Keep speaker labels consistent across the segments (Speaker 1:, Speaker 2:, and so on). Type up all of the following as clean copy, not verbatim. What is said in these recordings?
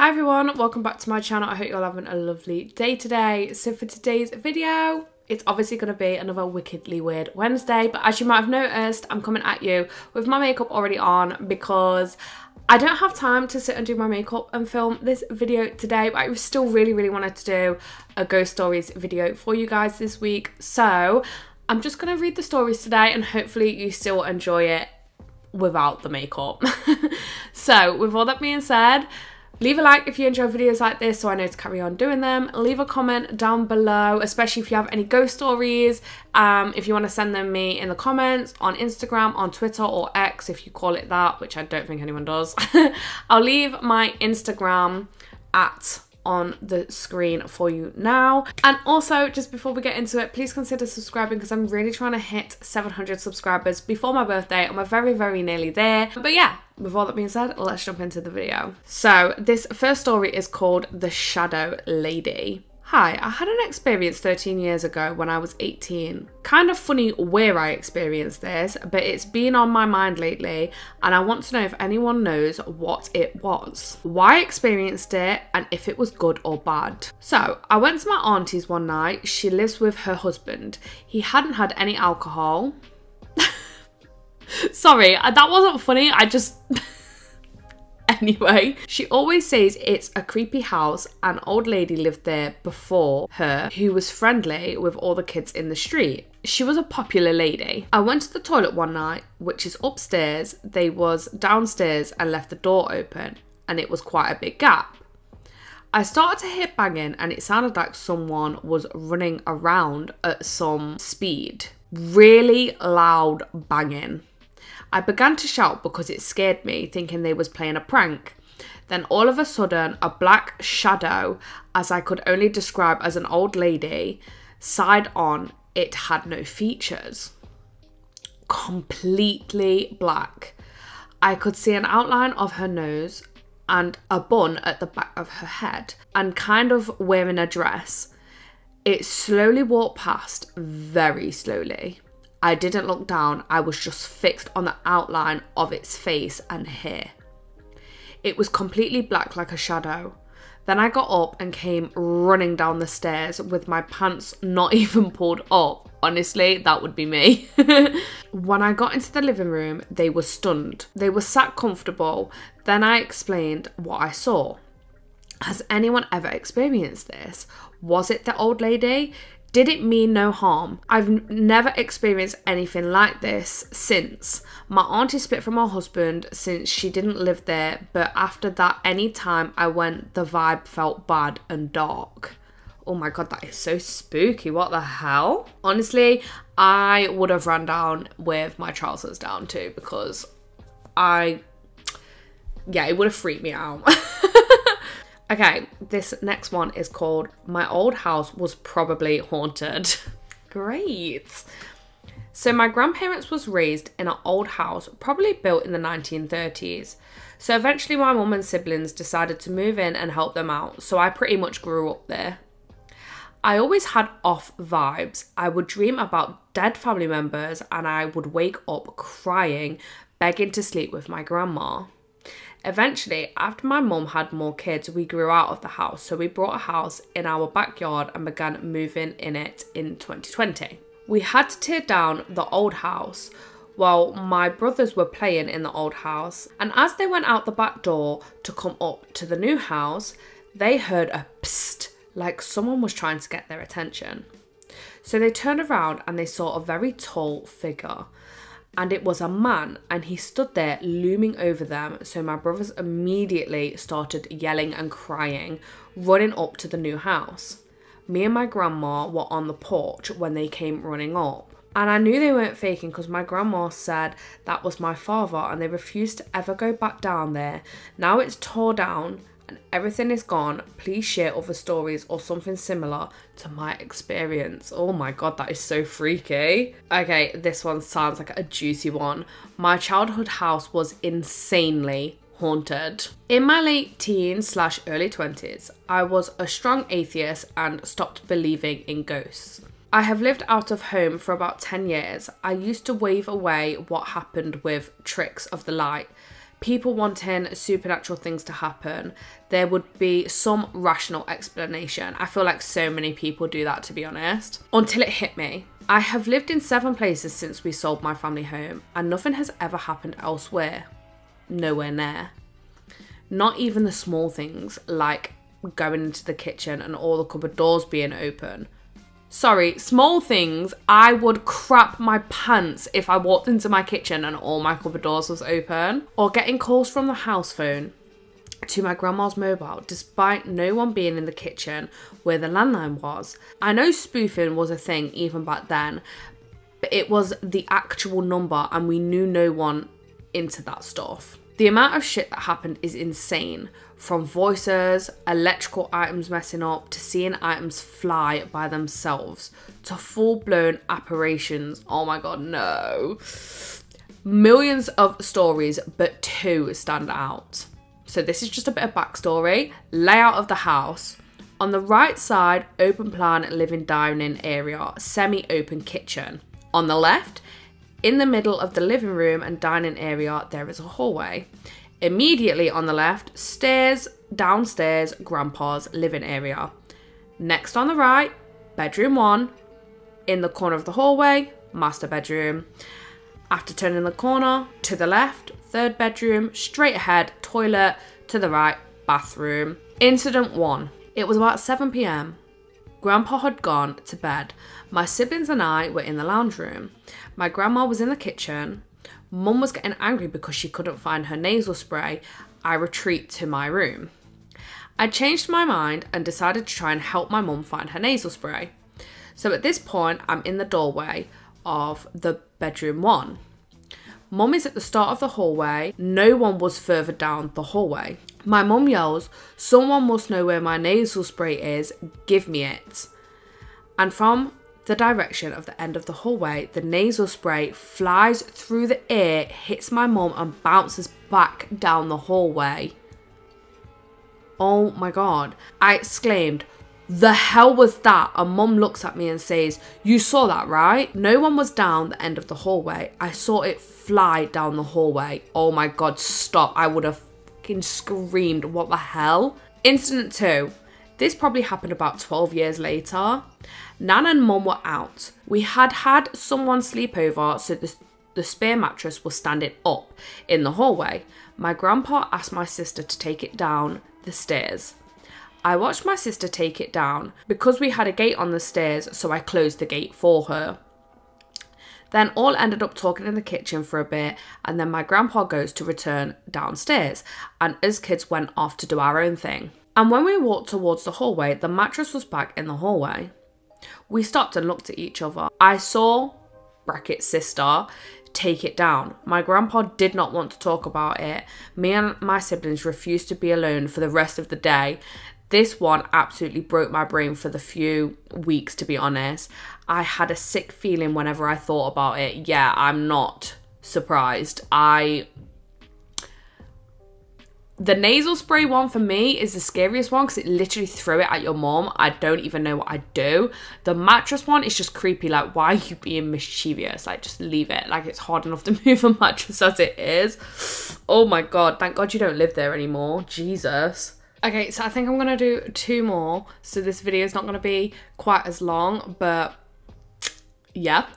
Speaker 1: Hi everyone, welcome back to my channel. I hope you're having a lovely day today. So for today's video, it's obviously going to be another wickedly weird Wednesday, but as you might have noticed, I'm coming at you with my makeup already on because I don't have time to sit and do my makeup and film this video today, but I still really wanted to do a ghost stories video for you guys this week. So I'm just going to read the stories today and hopefully you still enjoy it without the makeup. So with all that being said, leave a like if you enjoy videos like this so I know to carry on doing them. Leave a comment down below, especially if you have any ghost stories. If you want to send them me in the comments on Instagram, on Twitter or X if you call it that, which I don't think anyone does. I'll leave my Instagram on the screen for you now. And also, just before we get into it, please consider subscribing because I'm really trying to hit 700 subscribers before my birthday, and we're very nearly there. But yeah, with all that being said, let's jump into the video. So this first story is called The Shadow Lady. Hi, I had an experience 13 years ago when I was 18. Kind of funny where I experienced this, but it's been on my mind lately and I want to know if anyone knows what it was, why I experienced it, and if it was good or bad. So, I went to my auntie's one night. She lives with her husband. He hadn't had any alcohol. Sorry, that wasn't funny. I just... Anyway, she always says it's a creepy house. An old lady lived there before her who was friendly with all the kids in the street. She was a popular lady. I went to the toilet one night, which is upstairs. They was downstairs and left the door open, and it was quite a big gap. I started to hear banging and it sounded like someone was running around at some speed. Really loud banging. I began to shout because it scared me, thinking they was playing a prank. Then all of a sudden, a black shadow, as I could only describe as an old lady, side on. It had no features. Completely black. I could see an outline of her nose and a bun at the back of her head, and kind of wearing a dress. It slowly walked past, very slowly. I didn't look down, I was just fixed on the outline of its face and hair. It was completely black like a shadow. Then I got up and came running down the stairs with my pants not even pulled up. Honestly, that would be me. When I got into the living room, they were stunned. They were sat comfortable. Then I explained what I saw. Has anyone ever experienced this? Was it the old lady? Did it mean no harm? I've never experienced anything like this since. My auntie split from her husband since she didn't live there, but after that, any time I went, the vibe felt bad and dark. Oh my god, that is so spooky. What the hell? Honestly, I would have run down with my trousers down too because it would have freaked me out. Okay, this next one is called My Old House Was Probably Haunted. Great. So my grandparents was raised in an old house, probably built in the 1930s. So eventually my mum and siblings decided to move in and help them out. So I pretty much grew up there. I always had off vibes. I would dream about dead family members and I would wake up crying, begging to sleep with my grandma. Eventually, after my mum had more kids, we grew out of the house, so we bought a house in our backyard and began moving in it in 2020. We had to tear down the old house while my brothers were playing in the old house, and as they went out the back door to come up to the new house, they heard a psst, like someone was trying to get their attention. So they turned around and they saw a very tall figure. And it was a man, and he stood there looming over them. So my brothers immediately started yelling and crying, running up to the new house. Me and my grandma were on the porch when they came running up. And I knew they weren't faking because my grandma said that was my father and they refused to ever go back down there. Now it's tore down and everything is gone. Please share other stories or something similar to my experience. Oh my god, that is so freaky. Okay, this one sounds like a juicy one. My childhood house was insanely haunted. In my late teens / early 20s, I was a strong atheist and stopped believing in ghosts. I have lived out of home for about 10 years. I used to wave away what happened with tricks of the light, people wanting supernatural things to happen, there would be some rational explanation. I feel like so many people do that, to be honest. Until it hit me. I have lived in 7 places since we sold my family home, and nothing has ever happened elsewhere. Nowhere near. Not even the small things, like going into the kitchen and all the cupboard doors being open. Sorry, small things, I would crap my pants if I walked into my kitchen and all my cupboard doors was open. Or getting calls from the house phone to my grandma's mobile, despite no one being in the kitchen where the landline was. I know spoofing was a thing even back then, but it was the actual number and we knew no one into that stuff. The amount of shit that happened is insane. From voices, electrical items messing up, to seeing items fly by themselves, to full-blown apparitions. Oh my god, no. Millions of stories, but 2 stand out. So this is just a bit of backstory. Layout of the house. On the right side, open plan living dining area, semi-open kitchen. On the left, in the middle of the living room and dining area, there is a hallway. Immediately on the left, stairs, downstairs, grandpa's living area. Next on the right, bedroom 1. In the corner of the hallway, master bedroom. After turning the corner, to the left, 3rd bedroom, straight ahead, toilet, to the right, bathroom. Incident 1. It was about 7 p.m. Grandpa had gone to bed. My siblings and I were in the lounge room. My grandma was in the kitchen. Mum was getting angry because she couldn't find her nasal spray. I retreat to my room. I changed my mind and decided to try and help my mum find her nasal spray. So at this point, I'm in the doorway of the bedroom 1. Mum is at the start of the hallway. No one was further down the hallway. My mum yells, "Someone must know where my nasal spray is. Give me it." And from the direction of the end of the hallway, the nasal spray flies through the air, hits my mum and bounces back down the hallway. Oh my god. I exclaimed, "The hell was that?" And mum looks at me and says, "You saw that, right?" No one was down the end of the hallway. I saw it fly down the hallway. Oh my god, stop. I would have fucking screamed, what the hell? Incident 2. This probably happened about 12 years later. Nan and Mum were out. We had had someone sleep over, so the spare mattress was standing up in the hallway. My grandpa asked my sister to take it down the stairs. I watched my sister take it down because we had a gate on the stairs, so I closed the gate for her. Then all ended up talking in the kitchen for a bit, and then my grandpa goes to return downstairs, and us kids went off to do our own thing. And when we walked towards the hallway, the mattress was back in the hallway. We stopped and looked at each other. I saw, bracket sister, take it down. My grandpa did not want to talk about it. Me and my siblings refused to be alone for the rest of the day. This one absolutely broke my brain for the few weeks, to be honest. I had a sick feeling whenever I thought about it. Yeah, I'm not surprised. The nasal spray one for me is the scariest one because it literally threw it at your mom. I don't even know what I'd do. The mattress one is just creepy. Like, why are you being mischievous? Like, just leave it. Like, it's hard enough to move a mattress as it is. Oh my god. Thank god you don't live there anymore. Jesus. Okay, so I think I'm going to do 2 more. So this video is not going to be quite as long, but yeah.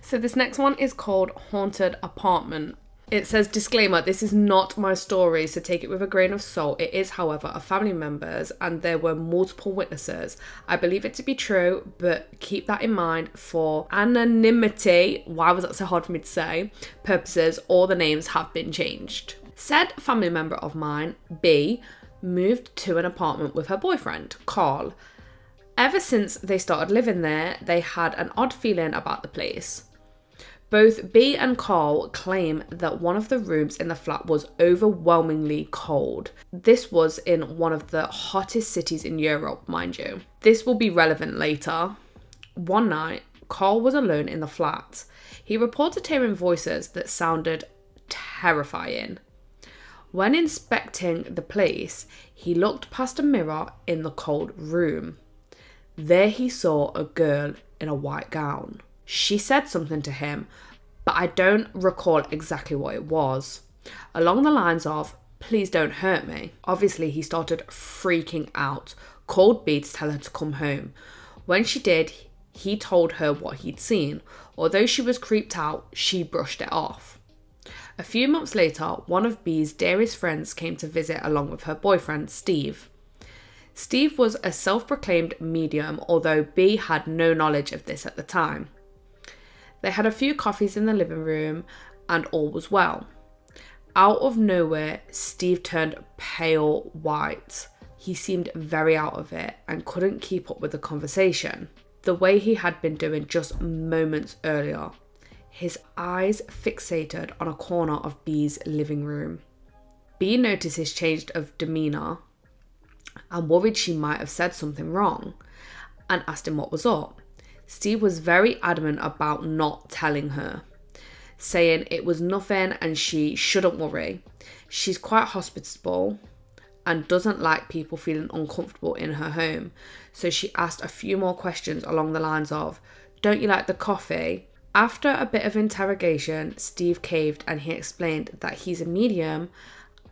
Speaker 1: So this next one is called Haunted Apartment. It says, disclaimer, this is not my story, so take it with a grain of salt. It is, however, a family member's, and there were multiple witnesses. I believe it to be true, but keep that in mind for anonymity, why was that so hard for me to say, purposes. All the names have been changed. Said family member of mine, B, moved to an apartment with her boyfriend, Carl. Ever since they started living there, they had an odd feeling about the place. Both B and Carl claim that one of the rooms in the flat was overwhelmingly cold. This was in one of the hottest cities in Europe, mind you. This will be relevant later. One night, Carl was alone in the flat. He reported hearing voices that sounded terrifying. When inspecting the place, he looked past a mirror in the cold room. There he saw a girl in a white gown. She said something to him, but I don't recall exactly what it was. along the lines of, "Please don't hurt me." Obviously, he started freaking out, called B to tell her to come home. When she did, he told her what he'd seen. Although she was creeped out, she brushed it off. A few months later, one of B's dearest friends came to visit along with her boyfriend, Steve. Steve was a self-proclaimed medium, although B had no knowledge of this at the time. They had a few coffees in the living room and all was well. Out of nowhere, Steve turned pale white. He seemed very out of it and couldn't keep up with the conversation, the way he had been doing just moments earlier. His eyes fixated on a corner of B's living room. B noticed his change of demeanour and worried she might have said something wrong, and asked him what was up. Steve was very adamant about not telling her, saying it was nothing and she shouldn't worry. She's quite hospitable and doesn't like people feeling uncomfortable in her home. So she asked a few more questions along the lines of, "Don't you like the coffee?" After a bit of interrogation, Steve caved and he explained that he's a medium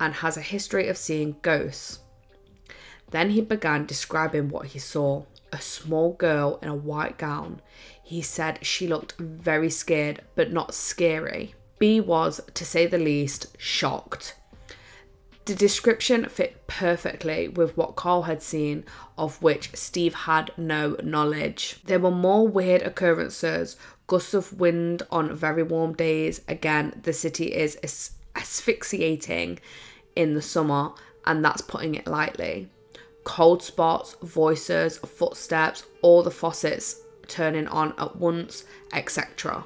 Speaker 1: and has a history of seeing ghosts. Then he began describing what he saw. A small girl in a white gown. He said she looked very scared, but not scary. B was, to say the least, shocked. The description fit perfectly with what Carl had seen, of which Steve had no knowledge. There were more weird occurrences, gusts of wind on very warm days. Again, the city is asphyxiating in the summer, and that's putting it lightly. Cold spots, voices, footsteps, all the faucets turning on at once, etc.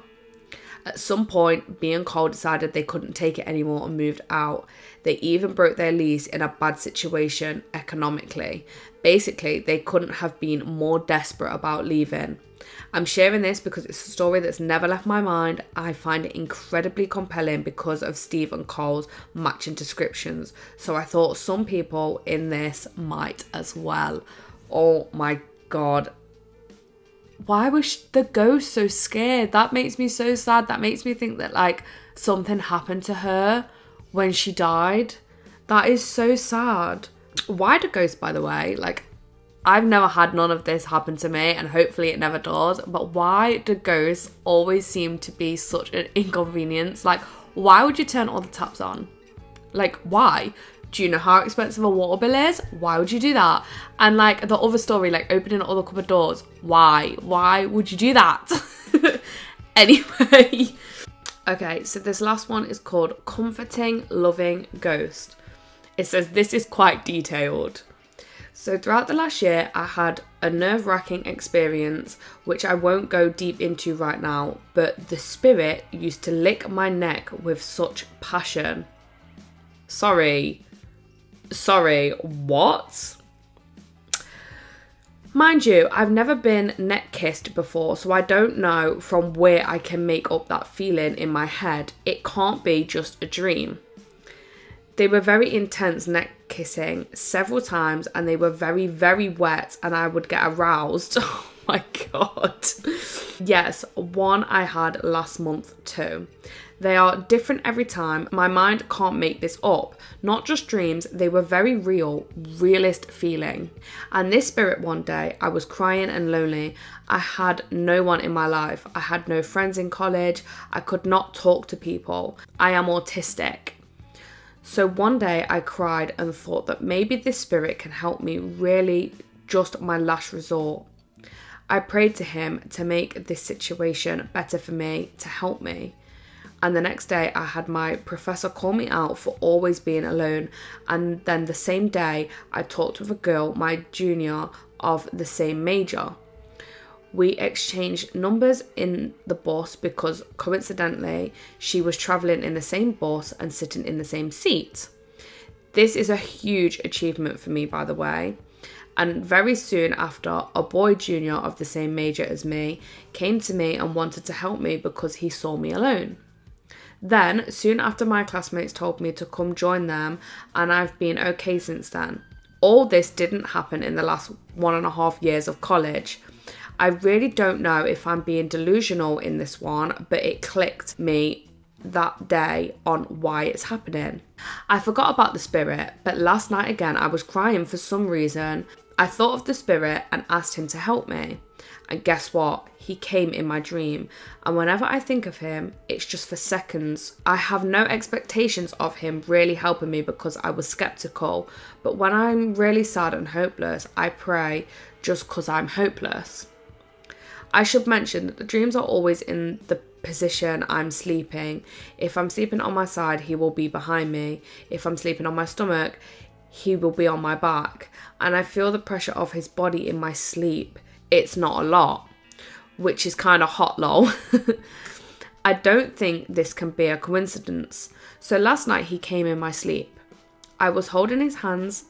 Speaker 1: At some point, B and Cole decided they couldn't take it anymore and moved out. They even broke their lease in a bad situation economically. Basically, they couldn't have been more desperate about leaving. I'm sharing this because it's a story that's never left my mind. I find it incredibly compelling because of Steve and Cole's matching descriptions. So I thought some people in this might as well. Oh my God. Why was the ghost so scared? That makes me so sad. That makes me think that like something happened to her when she died. That is so sad. Why do ghosts, by the way, like I've never had none of this happen to me and hopefully it never does, but why do ghosts always seem to be such an inconvenience? Like, why would you turn all the taps on? Like, why? Do you know how expensive a water bill is? Why would you do that? And like the other story, like opening all the cupboard doors. Why? Why would you do that? Anyway. Okay, so this last one is called Comforting Loving Ghost. It says this is quite detailed. So throughout the last year, I had a nerve-wracking experience, which I won't go deep into right now, but the spirit used to lick my neck with such passion. Sorry, what? Mind you, I've never been neck kissed before, so I don't know from where I can make up that feeling in my head. It can't be just a dream. They were very intense neck kissing several times and they were very, very wet and I would get aroused. Oh my God. Yes, one I had last month too. They are different every time. My mind can't make this up. Not just dreams, they were very real, realist feeling. And this spirit one day, I was crying and lonely. I had no one in my life. I had no friends in college. I could not talk to people. I am autistic. So one day I cried and thought that maybe this spirit can help me, really just my last resort. I prayed to him to make this situation better for me, to help me. And the next day I had my professor call me out for always being alone. And then the same day I talked with a girl, my junior of the same major. We exchanged numbers in the bus because coincidentally she was travelling in the same bus and sitting in the same seat. This is a huge achievement for me, by the way. And very soon after, a boy junior of the same major as me came to me and wanted to help me because he saw me alone. Then, soon after, my classmates told me to come join them and I've been okay since then. All this didn't happen in the last 1.5 years of college. I really don't know if I'm being delusional in this one, but it clicked me that day on why it's happening. I forgot about the spirit, but last night again I was crying for some reason. I thought of the spirit and asked him to help me. And guess what? He came in my dream. And whenever I think of him, it's just for seconds. I have no expectations of him really helping me because I was skeptical. But when I'm really sad and hopeless, I pray just because I'm hopeless. I should mention that the dreams are always in the position I'm sleeping. If I'm sleeping on my side, he will be behind me. If I'm sleeping on my stomach, he will be on my back. And I feel the pressure of his body in my sleep. It's not a lot, which is kind of hot lol. I don't think this can be a coincidence. So last night he came in my sleep. I was holding his hands,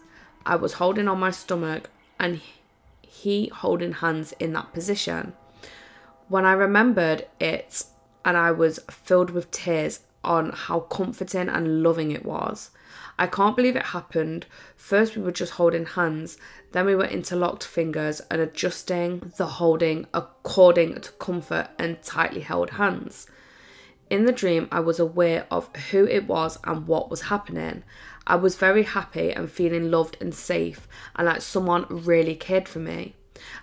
Speaker 1: I was holding on my stomach, and he holding hands in that position. When I remembered it, and I was filled with tears on how comforting and loving it was. I can't believe it happened. First we were just holding hands, then we were interlocked fingers and adjusting the holding according to comfort and tightly held hands. In the dream, I was aware of who it was and what was happening. I was very happy and feeling loved and safe and like someone really cared for me.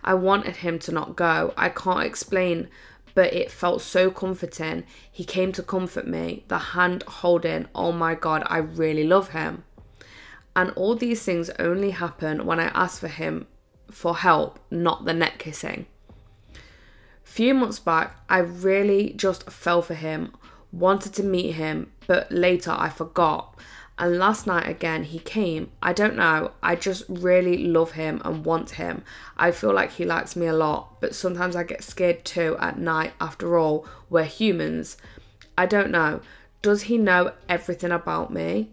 Speaker 1: I wanted him to not go. I can't explain, but it felt so comforting. He came to comfort me. The hand holding, oh my God, I really love him. And all these things only happen when I ask for him for help, not the neck kissing. Few months back, I really just fell for him, wanted to meet him, but later I forgot. And last night again, he came. I don't know, I just really love him and want him. I feel like he likes me a lot, but sometimes I get scared too at night. After all, we're humans. I don't know. Does he know everything about me?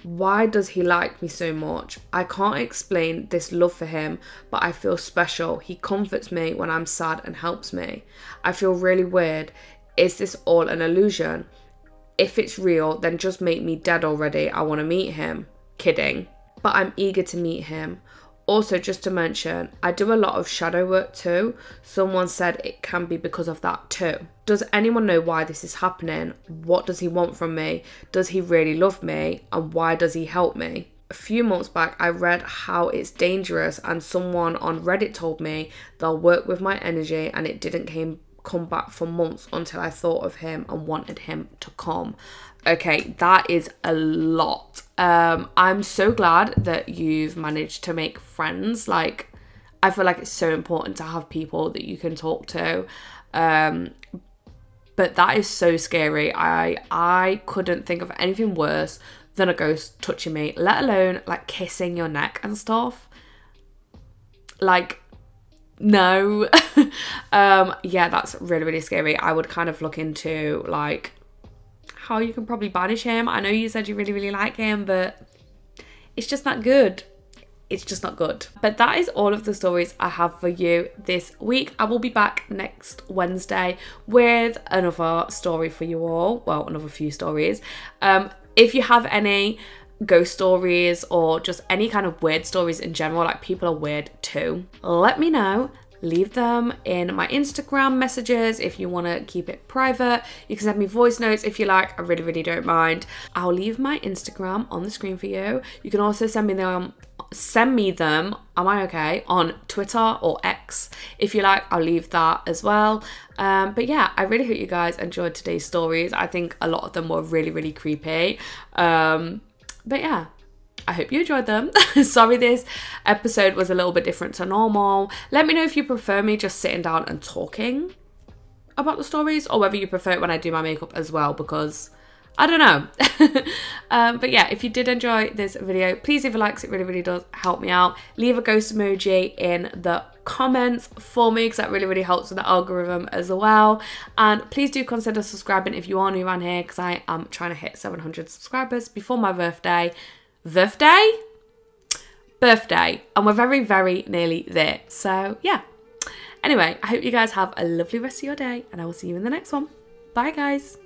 Speaker 1: Why does he like me so much? I can't explain this love for him, but I feel special. He comforts me when I'm sad and helps me. I feel really weird. Is this all an illusion? If it's real, then just make me dead already. I want to meet him. Kidding. But I'm eager to meet him. Also, just to mention, I do a lot of shadow work too. Someone said it can be because of that too. Does anyone know why this is happening? What does he want from me? Does he really love me? And why does he help me? A few months back, I read how it's dangerous and someone on Reddit told me they'll work with my energy and it didn't come back for months until I thought of him and wanted him to come. Okay, that is a lot. I'm so glad that you've managed to make friends. Like, I feel like it's so important to have people that you can talk to. But that is so scary. I couldn't think of anything worse than a ghost touching me, let alone like kissing your neck and stuff. Like, no. Yeah, that's really, really scary. I would kind of look into like how you can probably banish him. I know you said you really, really like him, but it's just not good. It's just not good. But that is all of the stories I have for you this week. I will be back next Wednesday with another story for you all. Well, another few stories. If you have any ghost stories or just any kind of weird stories in general, like people are weird too, let me know. Leave them in my Instagram messages if you want to keep it private. You can send me voice notes if you like. I really, really don't mind. I'll leave my Instagram on the screen for you. You can also send me them, am I okay, on Twitter or X. If you like, I'll leave that as well. But yeah, I really hope you guys enjoyed today's stories. I think a lot of them were really, really creepy. But yeah, I hope you enjoyed them. Sorry this episode was a little bit different to normal. Let me know if you prefer me just sitting down and talking about the stories, or whether you prefer it when I do my makeup as well, because I don't know. But yeah, if you did enjoy this video, please leave a like, 'cause it really, really does help me out. Leave a ghost emoji in the comments for me, because that really, really helps with the algorithm as well. And please do consider subscribing if you are new around here, because I am trying to hit 700 subscribers before my birthday. Birthday, and we're very, very nearly there. So yeah, anyway, I hope you guys have a lovely rest of your day, and I will see you in the next one. Bye guys.